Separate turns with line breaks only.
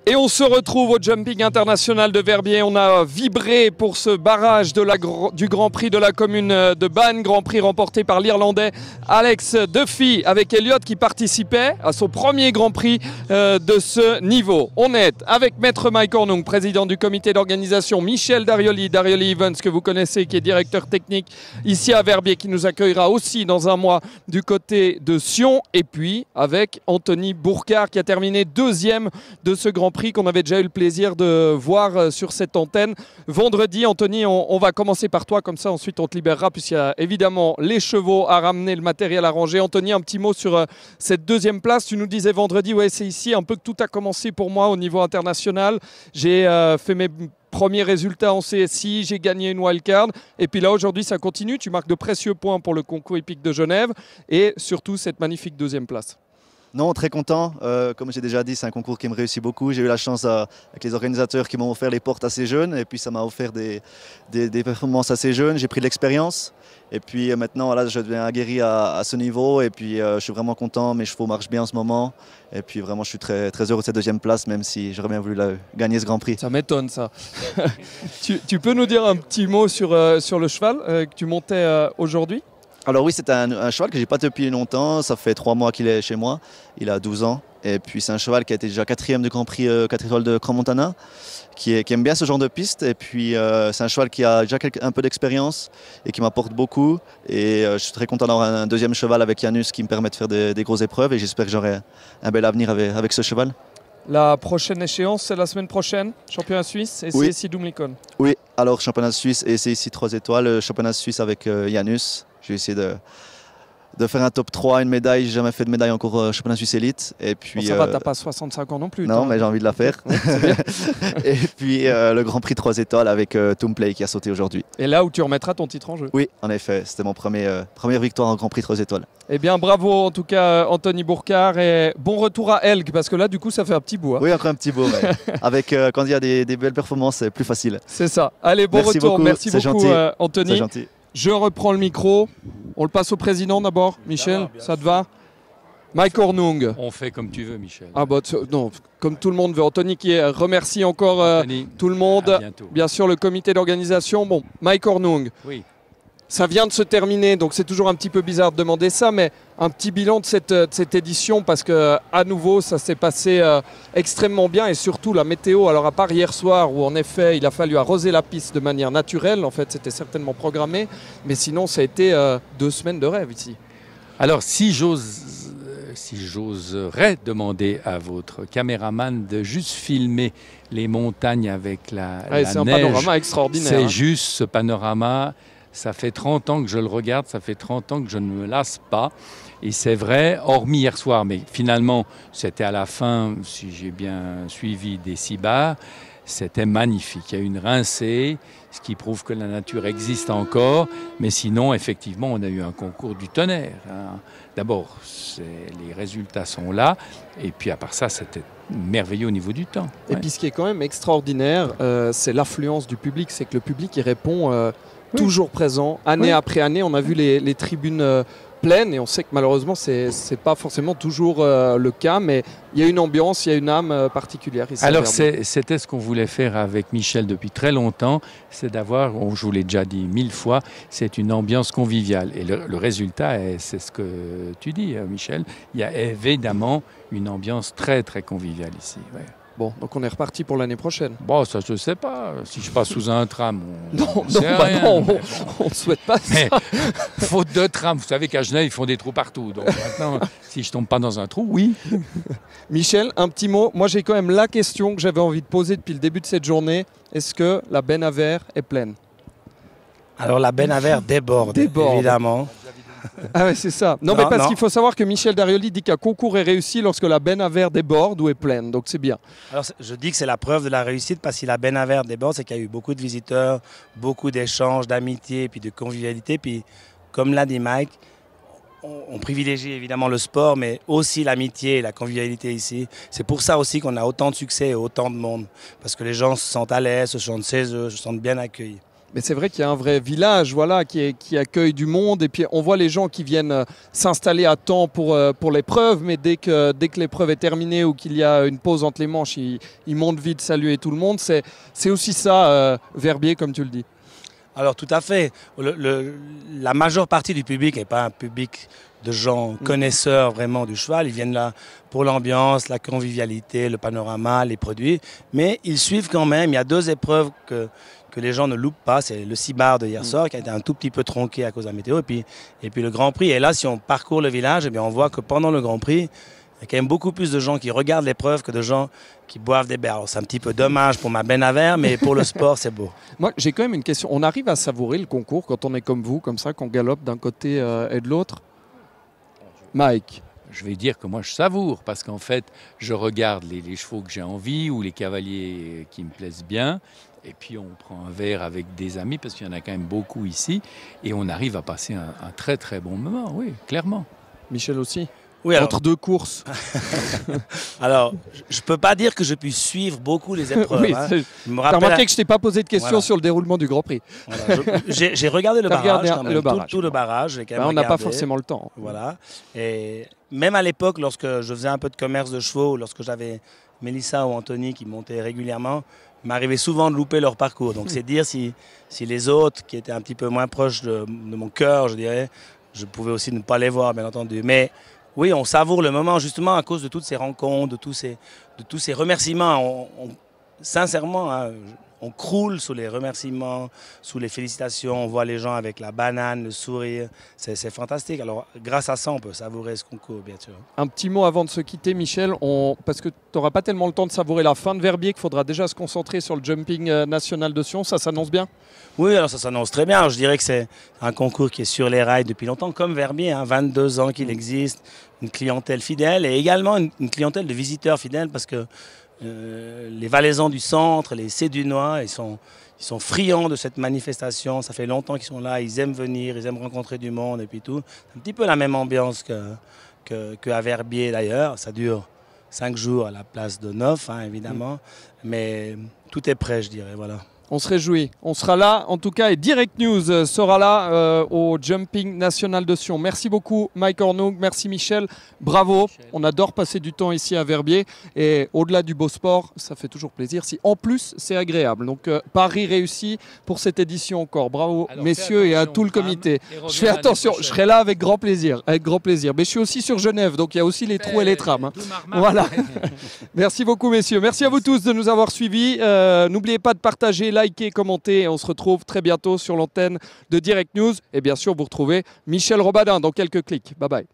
Et on se retrouve au Jumping International de Verbier. On a vibré pour ce barrage du Grand Prix de la commune de Bannes. Grand Prix remporté par l'Irlandais Alex Duffy avec Elliott qui participait à son premier Grand Prix de ce niveau. On est avec Maître Mike Hornung, président du comité d'organisation, Michel Darioli Evans, que vous connaissez, qui est directeur technique ici à Verbier, qui nous accueillera aussi dans un mois du côté de Sion. Et puis avec Anthony Bourcard qui a terminé deuxième de ce Grand Prix qu'on avait déjà eu le plaisir de voir sur cette antenne vendredi. Anthony, on va commencer par toi, comme ça ensuite on te libérera puisqu'il y a évidemment les chevaux à ramener, le matériel à ranger. Anthony, un petit mot sur cette deuxième place. Tu nous disais vendredi, ouais, c'est ici un peu que tout a commencé pour moi au niveau international. J'ai fait mes premiers résultats en CSI, j'ai gagné une wildcard et puis là aujourd'hui ça continue. Tu marques de précieux points pour le concours hippique de Genève et surtout cette magnifique deuxième place.
Non, très content. Comme j'ai déjà dit, c'est un concours qui me réussit beaucoup. J'ai eu la chance avec les organisateurs qui m'ont offert les portes assez jeunes et puis ça m'a offert des performances assez jeunes. J'ai pris de l'expérience et puis maintenant là, je deviens aguerri à ce niveau et puis je suis vraiment content. Mes chevaux marchent bien en ce moment et puis vraiment je suis très, très heureux de cette deuxième place, même si j'aurais bien voulu gagner ce Grand Prix.
Ça m'étonne ça. tu peux nous dire un petit mot sur le cheval que tu montais aujourd'hui ?
Alors oui, c'est un cheval que je n'ai pas depuis longtemps, ça fait 3 mois qu'il est chez moi, il a 12 ans. Et puis c'est un cheval qui a été déjà 4e du Grand Prix 4 étoiles de Crans-Montana, qui aime bien ce genre de piste. Et puis c'est un cheval qui a déjà un peu d'expérience et qui m'apporte beaucoup. Et je suis très content d'avoir un deuxième cheval avec Janus qui me permet de faire des grosses épreuves. Et j'espère que j'aurai un bel avenir avec ce cheval.
La prochaine échéance, c'est la semaine prochaine, championnat suisse et CSI Dumlicon.
Oui, alors championnat suisse et CSI 3 étoiles, championnat suisse avec Janus. Je vais essayer de faire un top 3, une médaille. J'ai jamais fait de médaille encore championnat suisse élite. Et puis,
bon, ça va, t'as pas 65 ans non plus.
Non, mais j'ai envie de la faire.
Ouais,
et puis le Grand Prix 3 étoiles avec Toomplay qui a sauté aujourd'hui.
Et là où tu remettras ton titre en jeu.
Oui, en effet. C'était mon première victoire en Grand Prix 3 étoiles.
Eh bien, bravo en tout cas Anthony Bourcard et bon retour à Elk parce que là du coup ça fait un petit bout. Hein.
Oui, encore un petit bout. Mais avec quand il y a des belles performances, c'est plus facile.
C'est ça. Allez, bon
Merci
retour.
Beaucoup.
Merci beaucoup Anthony.
C'est gentil.
Je reprends le micro. On le passe au président d'abord. Michel, ça te va? Mike Hornung.
On fait comme tu veux, Michel.
Ah bah non, comme tout le monde veut. Anthony qui remercie encore tout le monde. Bien sûr, le comité d'organisation. Bon, Mike Hornung.
Oui.
Ça vient de se terminer, donc c'est toujours un petit peu bizarre de demander ça, mais un petit bilan de cette édition parce que à nouveau ça s'est passé extrêmement bien et surtout la météo. Alors à part hier soir où en effet il a fallu arroser la piste de manière naturelle, en fait c'était certainement programmé, mais sinon ça a été 2 semaines de rêve ici.
Alors si j'oserais demander à votre caméraman de juste filmer les montagnes avec la neige,
c'est un panorama extraordinaire.
C'est juste ce panorama. Ça fait 30 ans que je le regarde, ça fait 30 ans que je ne me lasse pas. Et c'est vrai, hormis hier soir, mais finalement, c'était à la fin, si j'ai bien suivi, des 6 bars. C'était magnifique. Il y a une rincée, ce qui prouve que la nature existe encore. Mais sinon, effectivement, on a eu un concours du tonnerre. Hein. D'abord, les résultats sont là. Et puis, à part ça, c'était merveilleux au niveau du temps.
Et puis, ce qui est quand même extraordinaire, c'est l'affluence du public. C'est que le public, il répond... toujours présent, année après année. On a vu les tribunes pleines et on sait que malheureusement, c'est pas forcément toujours le cas, mais il y a une ambiance, il y a une âme particulière ici.
Alors, c'était ce qu'on voulait faire avec Michel depuis très longtemps, c'est d'avoir, je vous l'ai déjà dit 1000 fois, c'est une ambiance conviviale. Et le résultat, c'est ce que tu dis, Michel. Il y a évidemment une ambiance très, très conviviale ici. Ouais.
Bon, donc on est reparti pour l'année prochaine.
Bon, ça je ne sais pas. Si je passe sous un tram,
on ne souhaite pas ça.
Mais, faute de tram, vous savez qu'à Genève, ils font des trous partout. Donc maintenant, si je ne tombe pas dans un trou, oui.
Michel, un petit mot. Moi, j'ai quand même la question que j'avais envie de poser depuis le début de cette journée. Est-ce que la benne à verre est pleine?
Alors la benne à verre déborde, évidemment.
Ah ouais, c'est ça. Non, mais parce qu'il faut savoir que Michel Darioli dit qu'un concours est réussi lorsque la benne à verre déborde ou est pleine. Donc c'est bien.
Alors je dis que c'est la preuve de la réussite parce que si la benne à verre déborde, c'est qu'il y a eu beaucoup de visiteurs, beaucoup d'échanges, d'amitié, puis de convivialité. Puis comme l'a dit Mike, on privilégie évidemment le sport, mais aussi l'amitié et la convivialité ici. C'est pour ça aussi qu'on a autant de succès et autant de monde. Parce que les gens se sentent à l'aise, se sentent chez eux, se sentent bien accueillis.
Mais c'est vrai qu'il y a un vrai village voilà, qui accueille du monde. Et puis on voit les gens qui viennent s'installer à temps pour l'épreuve. Mais dès que l'épreuve est terminée ou qu'il y a une pause entre les manches, ils montent vite saluer tout le monde. C'est aussi ça, Verbier, comme tu le dis.
Alors tout à fait. La majeure partie du public n'est pas un public de gens connaisseurs vraiment du cheval. Ils viennent là pour l'ambiance, la convivialité, le panorama, les produits. Mais ils suivent quand même. Il y a 2 épreuves que les gens ne loupent pas. C'est le Cibard de hier soir qui a été un tout petit peu tronqué à cause de la météo. Et puis le Grand Prix. Et là, si on parcourt le village, eh bien, on voit que pendant le Grand Prix, il y a quand même beaucoup plus de gens qui regardent l'épreuve que de gens qui boivent des bières. Alors c'est un petit peu dommage pour ma Benaver, mais pour le sport, c'est beau.
Moi, j'ai quand même une question. On arrive à savourer le concours quand on est comme vous, comme ça, qu'on galope d'un côté et de l'autre? Mike?
Je vais dire que moi, je savoure, parce qu'en fait, je regarde les chevaux que j'ai envie ou les cavaliers qui me plaisent bien. Et puis, on prend un verre avec des amis, parce qu'il y en a quand même beaucoup ici. Et on arrive à passer un très, très bon moment, oui, clairement.
Michel aussi?
Oui, alors,
entre 2 courses.
Alors, je ne peux pas dire que je puisse suivre beaucoup les épreuves.
Oui,
hein.
tu as remarqué que je ne t'ai pas posé de questions sur le déroulement du Grand Prix.
Voilà, j'ai regardé le barrage, quand même, tout le barrage.
On n'a pas forcément le temps.
Voilà. Et même à l'époque, lorsque je faisais un peu de commerce de chevaux, lorsque j'avais Mélissa ou Anthony qui montaient régulièrement, il m'arrivait souvent de louper leur parcours. Donc c'est dire si les autres, qui étaient un petit peu moins proches de mon cœur, je dirais, je pouvais aussi ne pas les voir, bien entendu. Mais oui, on savoure le moment justement à cause de toutes ces rencontres, de tous ces remerciements. Sincèrement, hein, on croule sous les remerciements, sous les félicitations. On voit les gens avec la banane, le sourire. C'est fantastique. Alors, grâce à ça, on peut savourer ce concours, bien sûr.
Un petit mot avant de se quitter, Michel, parce que tu n'auras pas tellement le temps de savourer la fin de Verbier, qu'il faudra déjà se concentrer sur le jumping national de Sion. Ça s'annonce bien?
Oui, alors ça s'annonce très bien. Je dirais que c'est un concours qui est sur les rails depuis longtemps, comme Verbier, hein, 22 ans qu'il existe, une clientèle fidèle et également une clientèle de visiteurs fidèles parce que les Valaisans du centre, les Sédunois, ils sont friands de cette manifestation. Ça fait longtemps qu'ils sont là, ils aiment venir, ils aiment rencontrer du monde et puis tout. C'est un petit peu la même ambiance qu'à Verbier d'ailleurs. Ça dure 5 jours à la place de 9, hein, évidemment. Mais tout est prêt, je dirais, voilà.
On se réjouit. On sera là, en tout cas, et Direct News sera là au Jumping National de Sion. Merci beaucoup, Mike Hornoug. Merci, Michel. Bravo. Michel. On adore passer du temps ici à Verbier. Et au-delà du beau sport, ça fait toujours plaisir. Si en plus, c'est agréable. Donc, Paris réussi pour cette édition encore. Bravo, alors, messieurs, et à tout le comité. Je fais attention. Je serai là avec grand plaisir. Avec grand plaisir. Mais je suis aussi sur Genève. Donc, il y a aussi les trous et les trams. Hein. Voilà. Merci beaucoup, messieurs. Merci à vous tous de nous avoir suivis. N'oubliez pas de partager, likez, commentez. On se retrouve très bientôt sur l'antenne de Direct News. Et bien sûr, vous retrouvez Michel Robadin dans quelques clics. Bye bye.